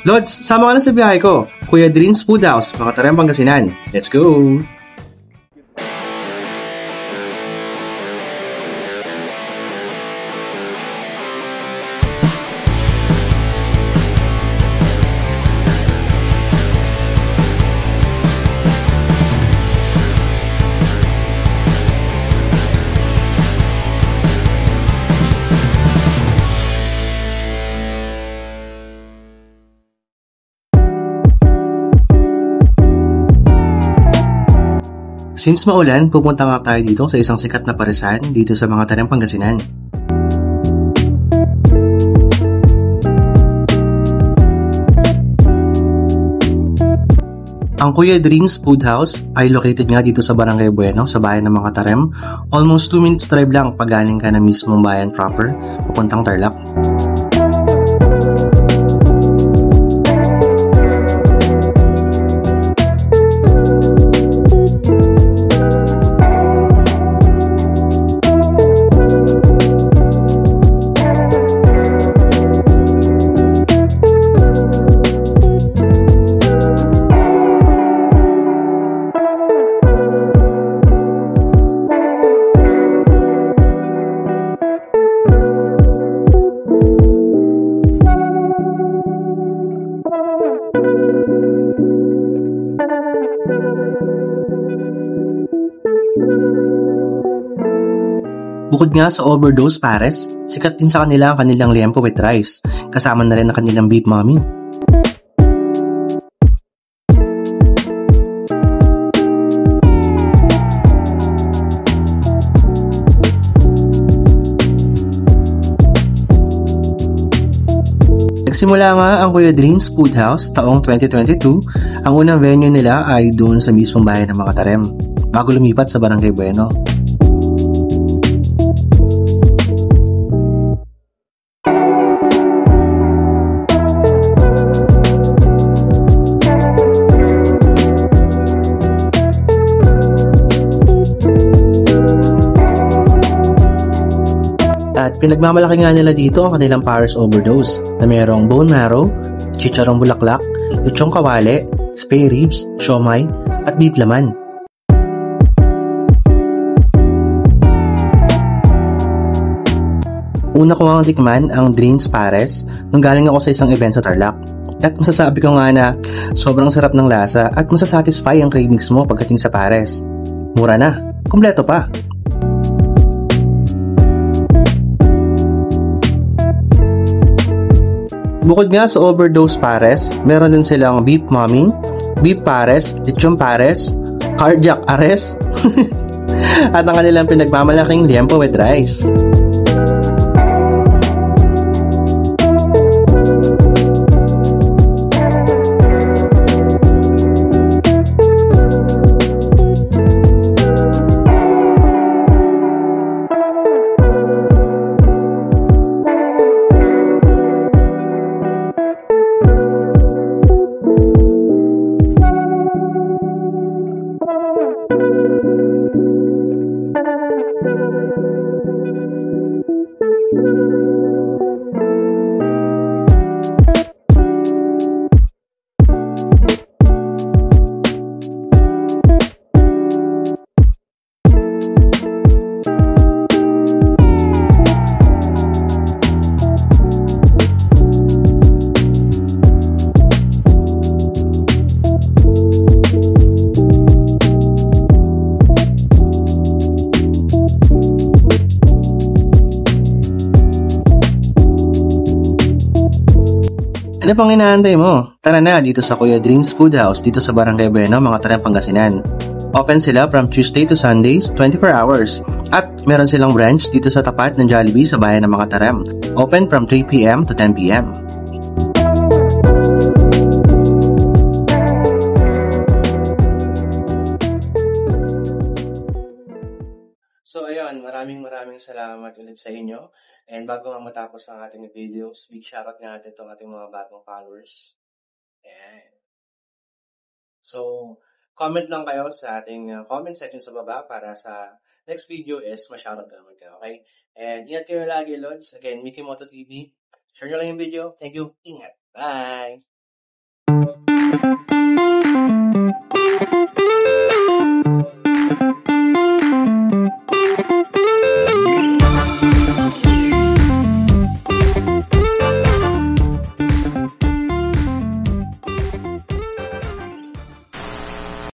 Lods, sama ka na sa biyahe ko. Kuya Dreams Food House, mga Tarem, Pangasinan. Let's go! Since maulan, pupunta nga tayo dito sa isang sikat na paresan dito sa mga Tarem, Pangasinan. Ang Kuya Dreams Food House ay located nga dito sa Barangay Bueno, sa bayan ng mga Tarem. Almost 2 minutes drive lang pag galing ka na mismong bayan proper, papuntang Tarlac. Bukod nga sa overdose pares, sikat din sa kanila ang kanilang liempo with rice, kasama na rin ang kanilang beef mommy. Nagsimula nga ang Kuya Dreams Food House taong 2022, ang unang venue nila ay doon sa mismong bayan ng mga Tarem, bago lumipat sa Barangay Bueno. At pinagmamalaki nga nila dito ang kanilang Paris Overdose na mayroong bone marrow, chicharong bulaklak, lechong kawali, spare ribs, siomai, at beef laman. Una ko nga tikman ang Dreams Pares nung galing ako sa isang event sa Tarlac. At masasabi ko nga na sobrang sarap ng lasa at masasatisfy ang cravings mo pagdating sa Pares. Mura na, kumpleto pa. Bukod nga sa overdose pares, meron din silang beef mommy, beef pares, lechon pares, cardiac arrest, at ang kanilang pinagmamalaking liempo with rice. Ano pang inaantay mo? Tara na dito sa Kuya Dreams Food House dito sa Barangay Bueno, mga Tarem, Pangasinan. Open sila from Tuesday to Sundays, 24 hours. At meron silang branch dito sa tapat ng Jollibee sa bayan ng mga Tarem. Open from 3 p.m. to 10 p.m. So ayun, maraming salamat ulit sa inyo. And bago nga matapos ang ating videos, big shoutout nga natin itong ating mga bagong followers. Ayan. So, comment lang kayo sa ating comment section sa baba para sa next video is ma-shoutout naman kayo, okay? And ingat kayo lagi, Lods. Again, Mickey Moto TV. Share nyo lang yung video. Thank you. Ingat. Bye! Bye.